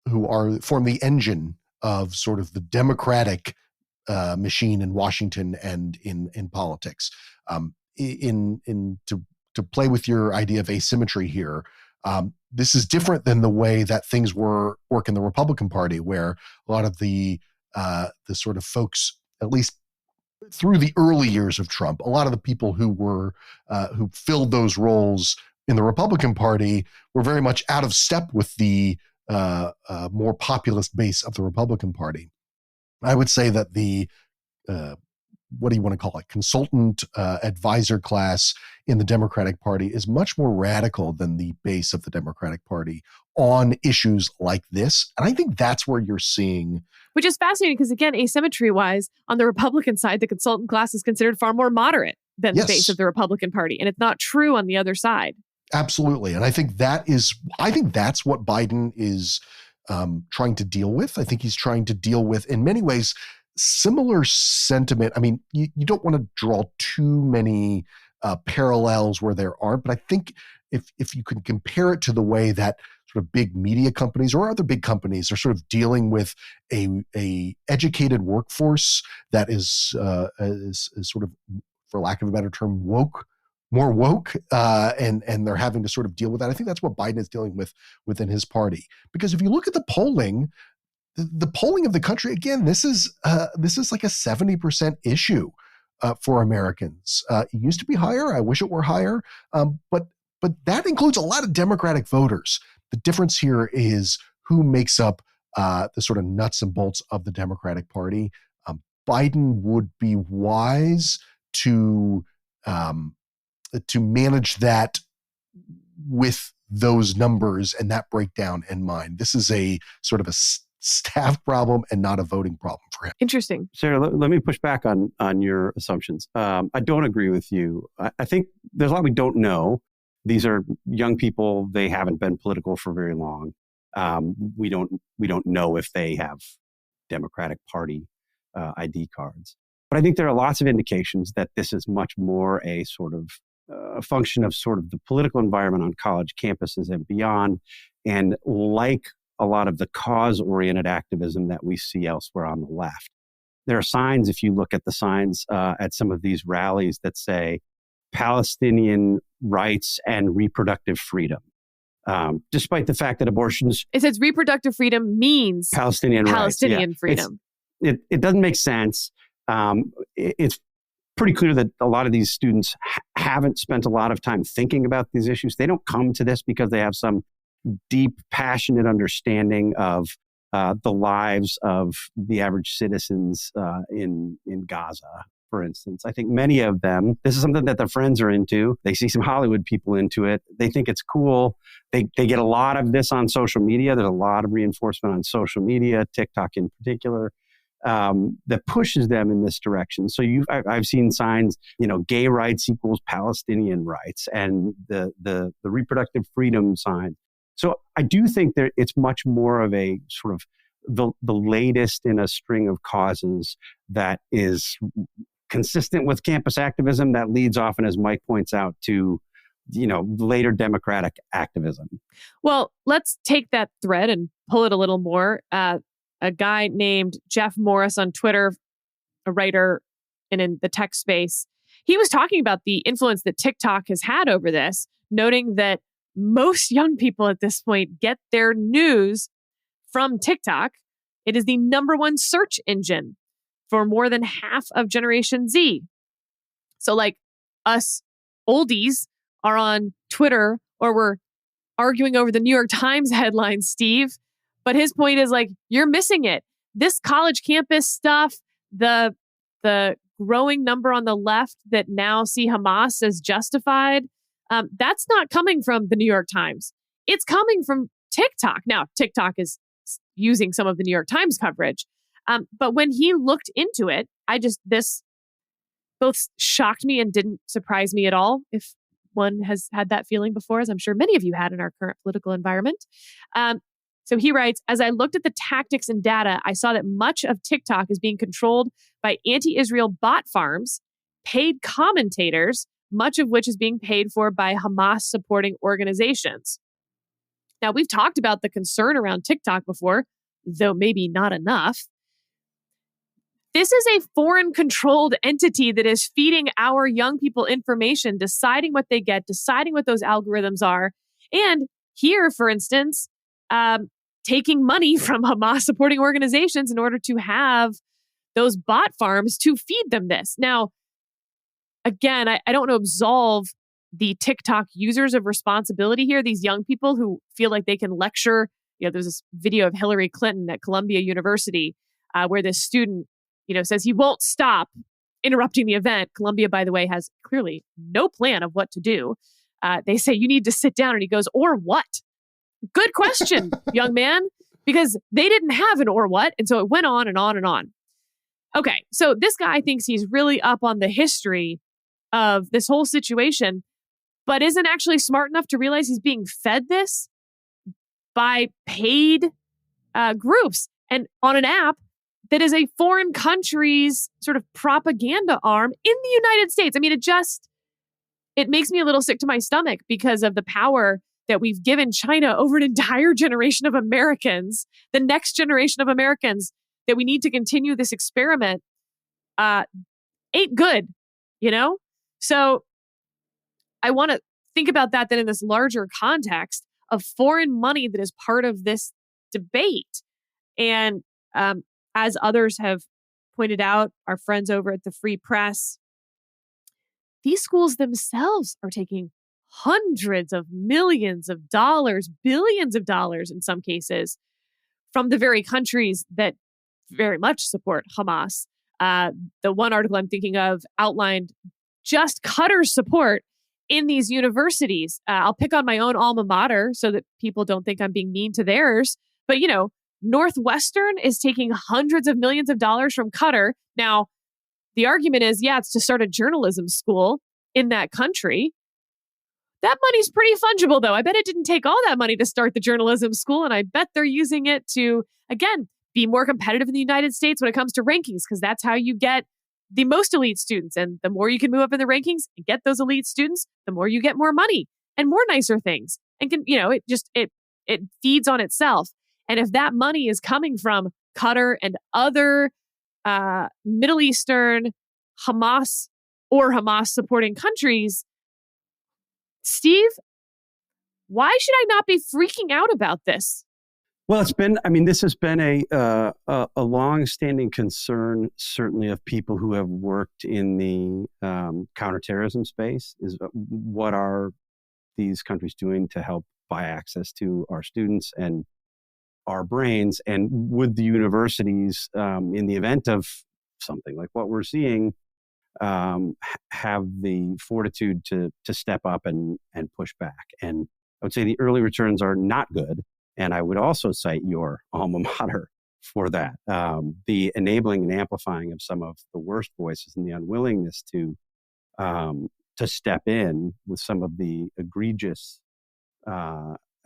S3: the engine of sort of the Democratic machine in Washington and in politics. To play with your idea of asymmetry here, this is different than the way that things work in the Republican Party, where a lot of the sort of folks, at least through the early years of Trump, a lot of the people who filled those roles in the Republican Party were very much out of step with the more populist base of the Republican Party. I would say that the what do you want to call it? Consultant advisor class in the Democratic Party is much more radical than the base of the Democratic Party on issues like this. And I think that's where you're seeing.
S1: Which is fascinating because, again, asymmetry-wise, on the Republican side, the consultant class is considered far more moderate than the base of the Republican Party. And it's not true on the other side.
S3: Absolutely. And I think that's what Biden is trying to deal with. I think he's trying to deal with, in many ways, similar sentiment. I mean, you don't want to draw too many parallels where there aren't, but I think if you can compare it to the way that sort of big media companies or other big companies are sort of dealing with a educated workforce that is sort of, for lack of a better term, more woke, and they're having to sort of deal with that. I think that's what Biden is dealing with within his party. Because if you look at the polling, the polling of the country, again, this is like a 70% issue for Americans. It used to be higher. I wish it were higher, but that includes a lot of Democratic voters. The difference here is who makes up the sort of nuts and bolts of the Democratic Party. Biden would be wise to manage that with those numbers and that breakdown in mind. This is a sort of a staff problem and not a voting problem for him.
S1: Interesting.
S2: Sarah, let me push back on your assumptions. I don't agree with you. I think there's a lot we don't know. These are young people. They haven't been political for very long. We don't know if they have Democratic Party ID cards. But I think there are lots of indications that this is much more a sort of a function of sort of the political environment on college campuses and beyond. And like a lot of the cause-oriented activism that we see elsewhere on the left. There are signs, if you look at the signs at some of these rallies, that say Palestinian rights and reproductive freedom. Despite the fact that abortions...
S1: It says reproductive freedom means
S2: Palestinian rights.
S1: Freedom.
S2: It doesn't make sense. It's pretty clear that a lot of these students haven't spent a lot of time thinking about these issues. They don't come to this because they have some deep, passionate understanding of the lives of the average citizens in Gaza, for instance. I think many of them, this is something that their friends are into. They see some Hollywood people into it. They think it's cool. They get a lot of this on social media. There's a lot of reinforcement on social media, TikTok in particular, that pushes them in this direction. So I've seen signs, gay rights equals Palestinian rights, and the reproductive freedom sign. So I do think that it's much more of a sort of the latest in a string of causes that is consistent with campus activism that leads often, as Mike points out, to later democratic activism.
S1: Well, let's take that thread and pull it a little more. A guy named Jeff Morris on Twitter, a writer and in the tech space, he was talking about the influence that TikTok has had over this, noting that most young people at this point get their news from TikTok. It is the number one search engine for more than half of Generation Z. So like us oldies are on Twitter or we're arguing over the New York Times headline, Steve. But his point is like, you're missing it. This college campus stuff, the growing number on the left that now see Hamas as justified, that's not coming from the New York Times. It's coming from TikTok. Now, TikTok is using some of the New York Times coverage. But when he looked into it, this both shocked me and didn't surprise me at all. If one has had that feeling before, as I'm sure many of you had in our current political environment. So he writes, as I looked at the tactics and data, I saw that much of TikTok is being controlled by anti-Israel bot farms, paid commentators, much of which is being paid for by Hamas supporting organizations. Now, we've talked about the concern around TikTok before, though maybe not enough. This is a foreign-controlled entity that is feeding our young people information, deciding what they get, deciding what those algorithms are. And here, for instance, taking money from Hamas-supporting organizations in order to have those bot farms to feed them this. Now, again, I don't want to absolve the TikTok users of responsibility here, these young people who feel like they can lecture. There's this video of Hillary Clinton at Columbia University where this student says he won't stop interrupting the event. Columbia, by the way, has clearly no plan of what to do. They say, you need to sit down. And he goes, or what? Good question, young man, because they didn't have an or what. And so it went on and on and on. Okay, so this guy thinks he's really up on the history of this whole situation, but isn't actually smart enough to realize he's being fed this by paid groups and on an app that is a foreign country's sort of propaganda arm in the United States. I mean, it makes me a little sick to my stomach because of the power that we've given China over an entire generation of Americans, the next generation of Americans, that we need to continue this experiment ain't good, So I want to think about that then in this larger context of foreign money that is part of this debate. And as others have pointed out, our friends over at the Free Press, these schools themselves are taking hundreds of millions of dollars, billions of dollars in some cases, from the very countries that very much support Hamas. The one article I'm thinking of outlined just Qatar's support in these universities. I'll pick on my own alma mater so that people don't think I'm being mean to theirs. But, Northwestern is taking hundreds of millions of dollars from Qatar. Now, the argument is, it's to start a journalism school in that country. That money's pretty fungible, though. I bet it didn't take all that money to start the journalism school, and I bet they're using it to, again, be more competitive in the United States when it comes to rankings, because that's how you get the most elite students. And the more you can move up in the rankings and get those elite students, the more you get more money and more nicer things. And it feeds on itself. And if that money is coming from Qatar and other Middle Eastern Hamas or Hamas supporting countries, Steve, why should I not be freaking out about this?
S2: Well, this has been a long-standing concern, certainly of people who have worked in the counterterrorism space, is what are these countries doing to help buy access to our students and our brains? And would the universities, in the event of something like what we're seeing, have the fortitude to step up and push back? And I would say the early returns are not good. And I would also cite your alma mater for that. The enabling and amplifying of some of the worst voices and the unwillingness to step in with some of the egregious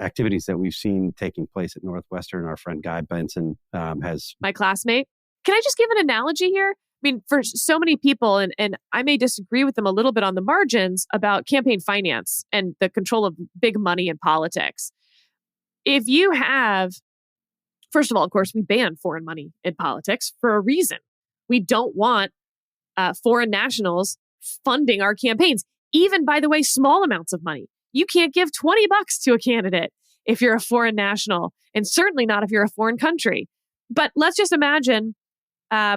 S2: activities that we've seen taking place at Northwestern. Our friend Guy Benson has...
S1: My classmate. Can I just give an analogy here? mean, for so many people, and I may disagree with them a little bit on the margins about campaign finance and the control of big money in politics. If you have, first of all, of course, we ban foreign money in politics for a reason. We don't want foreign nationals funding our campaigns, even, by the way, small amounts of money. You can't give $20 to a candidate if you're a foreign national, and certainly not if you're a foreign country. But let's just imagine, I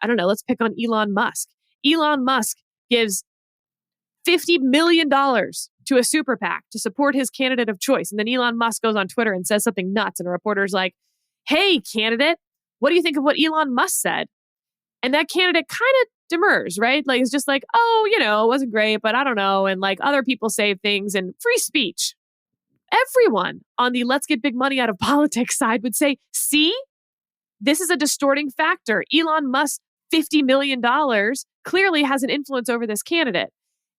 S1: don't know, let's pick on Elon Musk. Elon Musk gives $50 million to a super PAC to support his candidate of choice. And then Elon Musk goes on Twitter and says something nuts. And a reporter's like, hey, candidate, what do you think of what Elon Musk said? And that candidate kind of demurs, right? Like, it's just like, oh, you know, it wasn't great, but I don't know. And like other people say things, and free speech. Everyone on the let's get big money out of politics side would say, see, this is a distorting factor. Elon Musk, $50 million clearly has an influence over this candidate.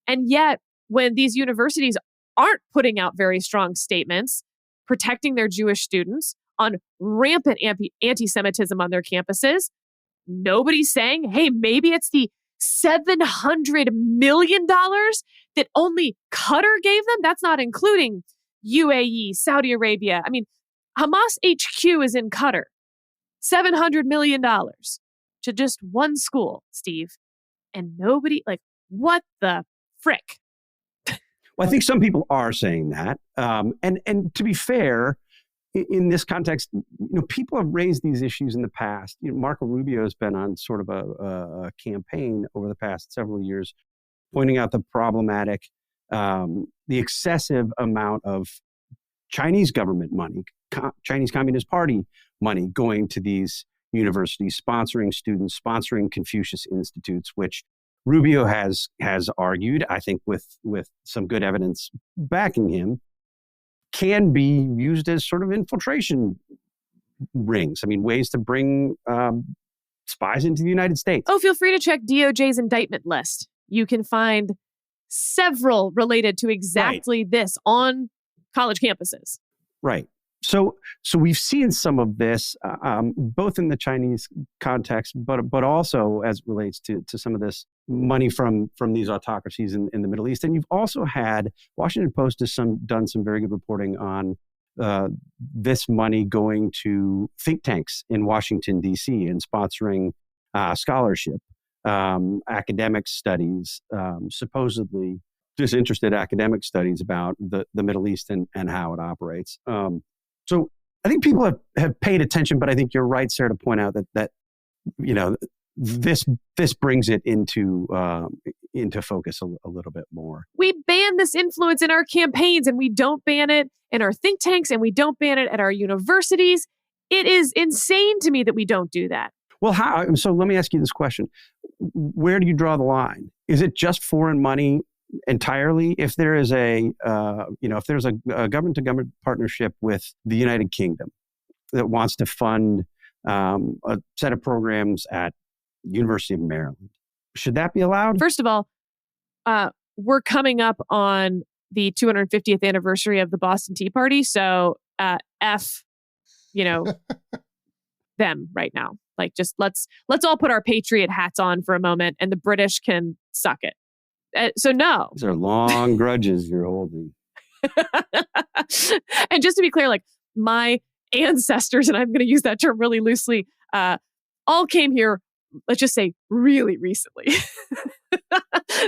S1: And yet, when these universities aren't putting out very strong statements protecting their Jewish students on rampant anti-Semitism on their campuses, nobody's saying, hey, maybe it's the $700 million that only Qatar gave them. That's not including UAE, Saudi Arabia. I mean, Hamas HQ is in Qatar. $700 million to just one school, Steve. And nobody, like, what the frick?
S2: Well, I think some people are saying that. And to be fair, in this context, you know, people have raised these issues in the past. You know, Marco Rubio has been on sort of a campaign over the past several years, pointing out the problematic, the excessive amount of Chinese government money, Chinese Communist Party money going to these universities, sponsoring students, sponsoring Confucius Institutes, which Rubio has argued, I think with some good evidence backing him, can be used as sort of infiltration rings. I mean, ways to bring spies into the United States.
S1: Oh, feel free to check DOJ's indictment list. You can find several related to exactly this on college campuses.
S2: Right. So we've seen some of this, both in the Chinese context, but also as it relates to some of this money from these autocracies in the Middle East. And you've also had Washington Post has done some very good reporting on this money going to think tanks in Washington, D.C. and sponsoring scholarship, academic studies, supposedly disinterested academic studies about the Middle East and how it operates. So I think people have paid attention, but I think you're right, Sarah, to point out that you know, this brings it into focus a little bit more.
S1: We ban this influence in our campaigns, and we don't ban it in our think tanks, and we don't ban it at our universities. It is insane to me that we don't do that.
S2: Well, how? So let me ask you this question: where do you draw the line? Is it just foreign money entirely? If there is if there's a government-to-government partnership with the United Kingdom that wants to fund a set of programs at University of Maryland, should that be allowed?
S1: First of all, we're coming up on the 250th anniversary of the Boston Tea Party, so F, them right now. Like, just let's all put our patriot hats on for a moment, and the British can suck it. So no.
S2: These are long grudges you're holding.
S1: And just to be clear, like, my ancestors, and I'm going to use that term really loosely, all came here, let's just say, really recently.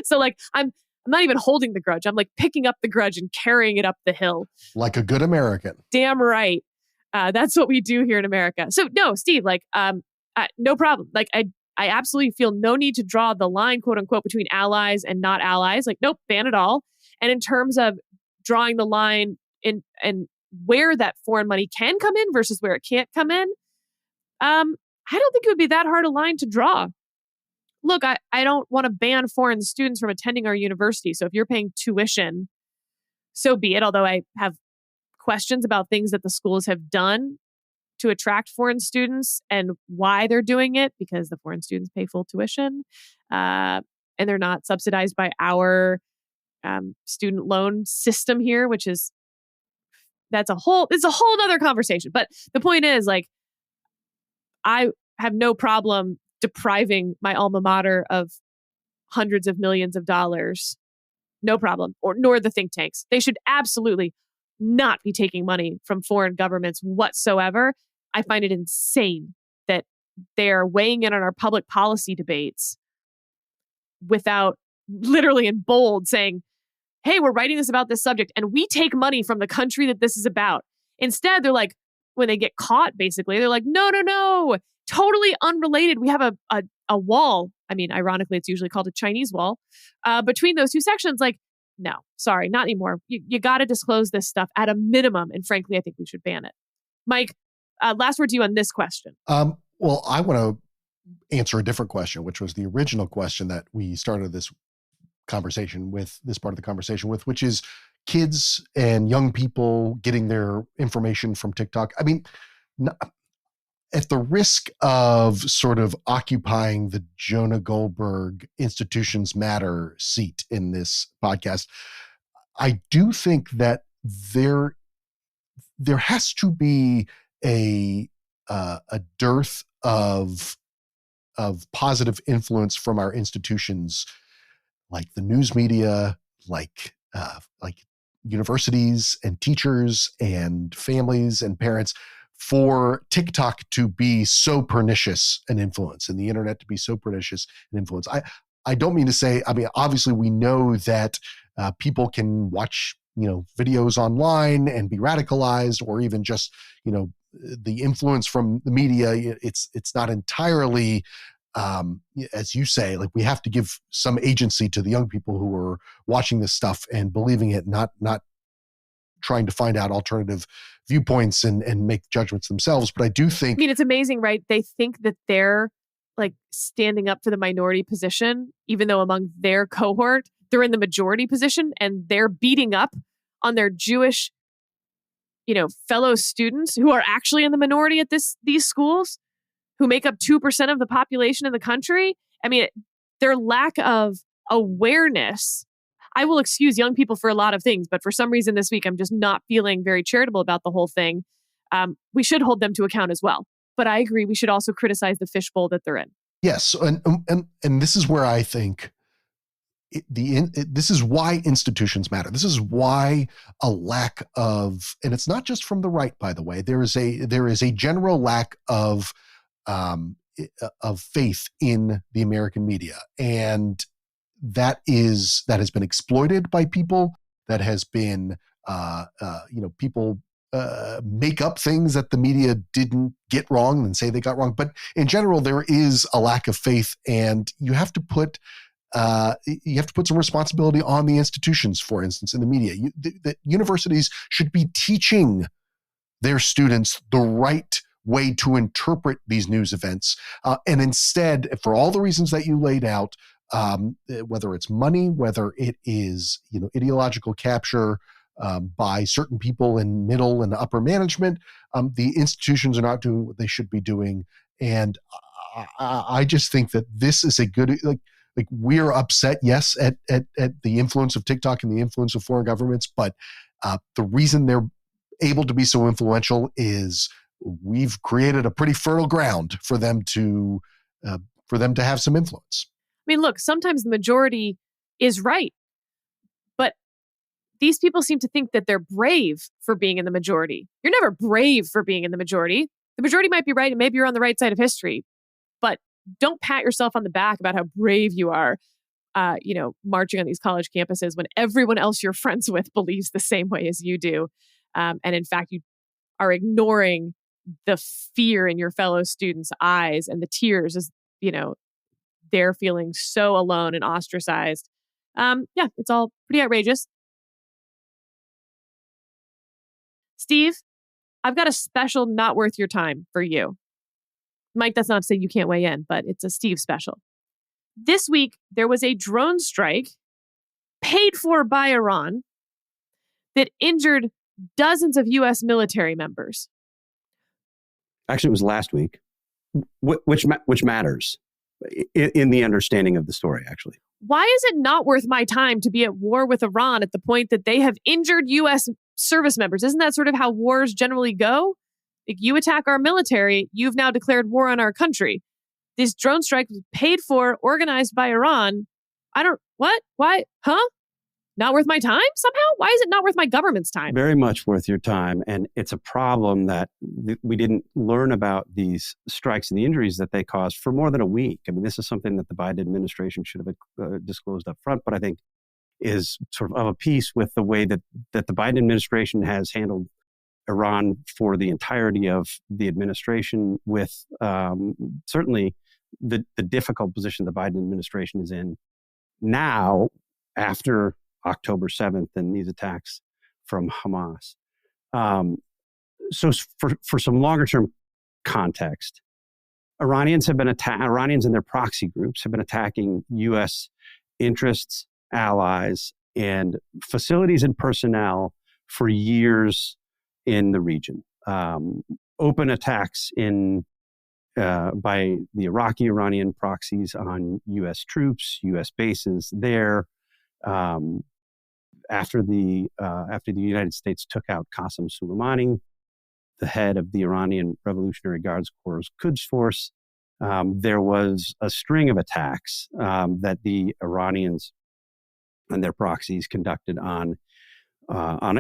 S1: So like, I'm not even holding the grudge. I'm like picking up the grudge and carrying it up the hill.
S3: Like a good American.
S1: Damn right. That's what we do here in America. So no, Steve, like, no problem. Like, I absolutely feel no need to draw the line, quote unquote, between allies and not allies. Like, nope, ban it all. And in terms of drawing the line in and where that foreign money can come in versus where it can't come in, I don't think it would be that hard a line to draw. Look, I don't want to ban foreign students from attending our university. So if you're paying tuition, so be it. Although I have questions about things that the schools have done to attract foreign students and why they're doing it, because the foreign students pay full tuition and they're not subsidized by our student loan system here, which is, it's a whole other conversation. But the point is, like, I have no problem depriving my alma mater of hundreds of millions of dollars, no problem. Nor the think tanks. They should absolutely not be taking money from foreign governments whatsoever. I find it insane that they're weighing in on our public policy debates without literally in bold saying, hey, we're writing this about this subject and we take money from the country that this is about. Instead, they're like, when they get caught, basically, they're like, no, totally unrelated. We have a wall. I mean, ironically, it's usually called a Chinese wall between those two sections. Like, no, sorry, not anymore. You got to disclose this stuff at a minimum. And frankly, I think we should ban it. Mike, last word to you on this question.
S3: Well, I want to answer a different question, which was the original question that we started this conversation with, this part of the conversation with, which is kids and young people getting their information from TikTok. I mean, at the risk of sort of occupying the Jonah Goldberg Institutions Matter seat in this podcast, I do think that there has to be a dearth of positive influence from our institutions, like the news media, like universities and teachers and families and parents, for TikTok to be so pernicious an influence and the internet to be so pernicious an influence. I don't mean to say, I mean, obviously we know that people can watch, videos online and be radicalized, or even just, the influence from the media. It's not entirely, as you say, like we have to give some agency to the young people who are watching this stuff and believing it, not trying to find out alternative viewpoints and make judgments themselves. But I do think...
S1: I mean, it's amazing, right? They think that they're like standing up for the minority position, even though among their cohort, they're in the majority position and they're beating up on their Jewish, fellow students who are actually in the minority at these schools, who make up 2% of the population in the country. I mean, their lack of awareness... I will excuse young people for a lot of things, but for some reason this week, I'm just not feeling very charitable about the whole thing. We should hold them to account as well. But I agree, we should also criticize the fishbowl that they're in.
S3: Yes, and this is where I think this is why institutions matter. This is why a lack of, and it's not just from the right, by the way. There is a general lack of faith in the American media, and that has been exploited by people. That has been, people make up things that the media didn't get wrong and say they got wrong. But in general, there is a lack of faith, and you have to put some responsibility on the institutions. For instance, in the media, the universities should be teaching their students the right way to interpret these news events, and instead, for all the reasons that you laid out. Whether it's money, whether it is ideological capture by certain people in middle and upper management, the institutions are not doing what they should be doing, and I just think that this is a good like we're upset, yes, at the influence of TikTok and the influence of foreign governments, but the reason they're able to be so influential is we've created a pretty fertile ground for them to have some influence.
S1: I mean, look, sometimes the majority is right, but these people seem to think that they're brave for being in the majority. You're never brave for being in the majority. The majority might be right, and maybe you're on the right side of history, but don't pat yourself on the back about how brave you are, marching on these college campuses when everyone else you're friends with believes the same way as you do. And in fact, you are ignoring the fear in your fellow students' eyes and the tears as, they're feeling so alone and ostracized. It's all pretty outrageous. Steve, I've got a special not worth your time for you. Mike, that's not to say you can't weigh in, but it's a Steve special. This week, there was a drone strike paid for by Iran that injured dozens of U.S. military members.
S2: Actually, it was last week, which matters in the understanding of the story, actually.
S1: Why is it not worth my time to be at war with Iran at the point that they have injured U.S. service members? Isn't that sort of how wars generally go? Like, you attack our military, you've now declared war on our country. This drone strike was paid for, organized by Iran. What? Why? Huh? Not worth my time somehow? Why is it not worth my government's time?
S2: Very much worth your time. And it's a problem that we didn't learn about these strikes and the injuries that they caused for more than a week. I mean, this is something that the Biden administration should have disclosed up front, but I think is sort of a piece with the way that the Biden administration has handled Iran for the entirety of the administration, with certainly the difficult position the Biden administration is in now after October 7th and these attacks from Hamas. So for some longer term context, Iranians and their proxy groups have been attacking U.S. interests, allies, and facilities and personnel for years in the region. Open attacks by the Iraqi-Iranian proxies on U.S. troops, U.S. bases there. After the United States took out Qasem Soleimani, the head of the Iranian Revolutionary Guards Corps' Quds Force, there was a string of attacks that the Iranians and their proxies conducted on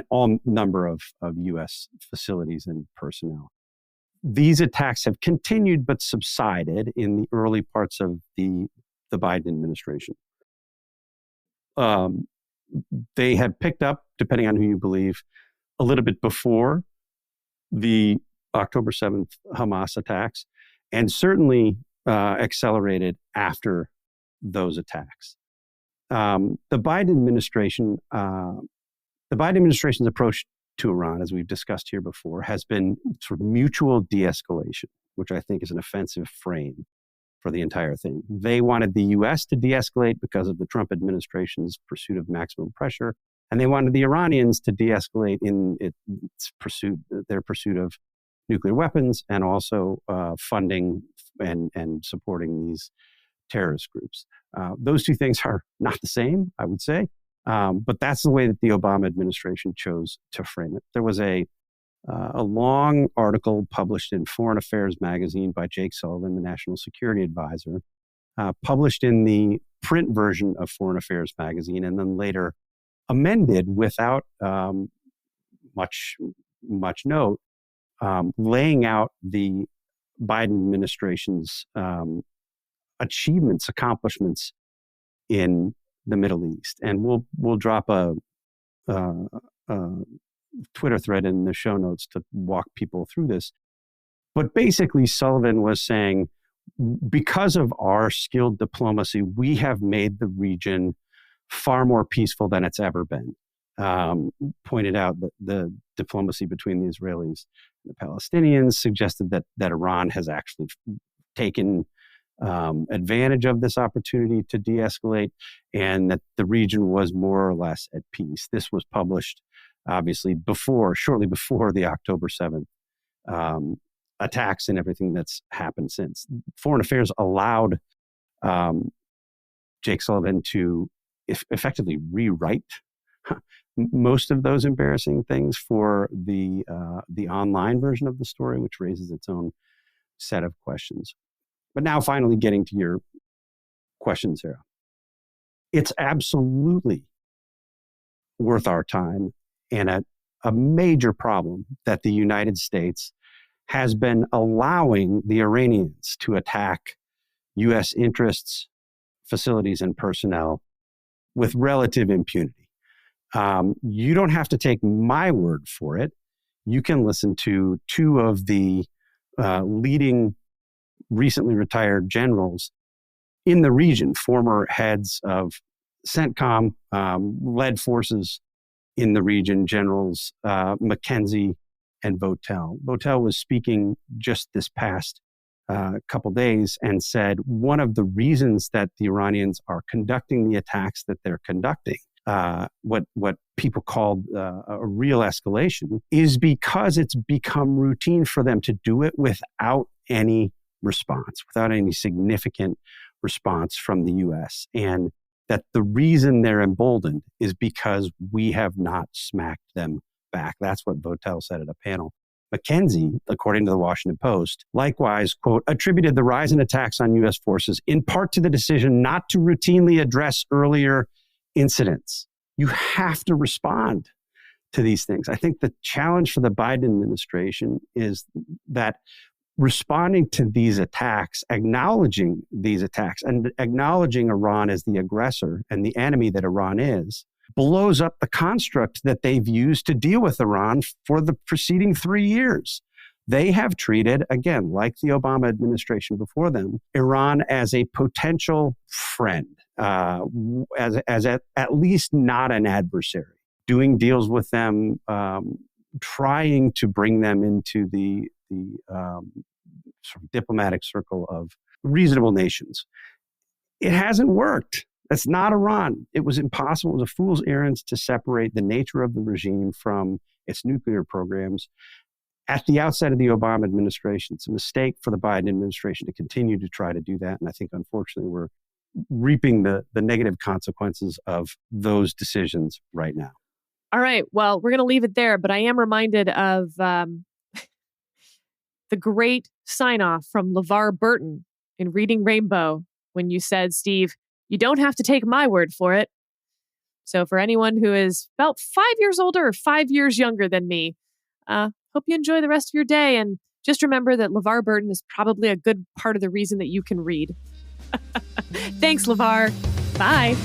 S2: all number of U.S. facilities and personnel. These attacks have continued but subsided in the early parts of the Biden administration. They had picked up, depending on who you believe, a little bit before the October 7th Hamas attacks, and certainly accelerated after those attacks. The Biden administration's approach to Iran, as we've discussed here before, has been sort of mutual de-escalation, which I think is an offensive frame for the entire thing. They wanted the U.S. to de-escalate because of the Trump administration's pursuit of maximum pressure, and they wanted the Iranians to de-escalate in their pursuit of nuclear weapons, and also funding and supporting these terrorist groups. Those two things are not the same, I would say, but that's the way that the Obama administration chose to frame it. There was a long article published in Foreign Affairs magazine by Jake Sullivan, the National Security Advisor, published in the print version of Foreign Affairs magazine, and then later amended without much note, laying out the Biden administration's accomplishments in the Middle East. And we'll drop a Twitter thread in the show notes to walk people through this. But basically, Sullivan was saying, because of our skilled diplomacy, we have made the region far more peaceful than it's ever been. Pointed out that the diplomacy between the Israelis and the Palestinians suggested that Iran has actually taken advantage of this opportunity to de-escalate, and that the region was more or less at peace. This was published, obviously, shortly before the October 7th attacks and everything that's happened since. Foreign Affairs allowed Jake Sullivan to effectively rewrite most of those embarrassing things for the online version of the story, which raises its own set of questions. But now, finally, getting to your question, Sarah, it's absolutely worth our time, and a major problem that the United States has been allowing the Iranians to attack U.S. interests, facilities, and personnel with relative impunity. You don't have to take my word for it. You can listen to two of the leading recently retired generals in the region, former heads of CENTCOM, led forces in the region, Generals McKenzie and Votel. Votel was speaking just this past couple days and said one of the reasons that the Iranians are conducting the attacks that they're conducting, what people called a real escalation, is because it's become routine for them to do it without any response, without any significant response from the U.S. And that the reason they're emboldened is because we have not smacked them back. That's what Votel said at a panel McKenzie, according to the Washington Post, likewise, quote, attributed the rise in attacks on U.S. forces in part to the decision not to routinely address earlier incidents. You have to respond to these things. I think the challenge for the Biden administration is that responding to these attacks, acknowledging these attacks, and acknowledging Iran as the aggressor and the enemy that Iran is, blows up the construct that they've used to deal with Iran for the preceding 3 years. They have treated, again, like the Obama administration before them, Iran as a potential friend, as at least not an adversary, doing deals with them, trying to bring them into the sort of diplomatic circle of reasonable nations. It hasn't worked. That's not Iran. It was impossible. It was a fool's errand to separate the nature of the regime from its nuclear programs. At the outset of the Obama administration, it's a mistake for the Biden administration to continue to try to do that. And I think, unfortunately, we're reaping the negative consequences of those decisions right now.
S1: All right. Well, we're going to leave it there, but I am reminded of the great sign-off from LeVar Burton in Reading Rainbow when you said, Steve, you don't have to take my word for it. So for anyone who is about 5 years older or 5 years younger than me, hope you enjoy the rest of your day. And just remember that LeVar Burton is probably a good part of the reason that you can read. Thanks, LeVar. Bye.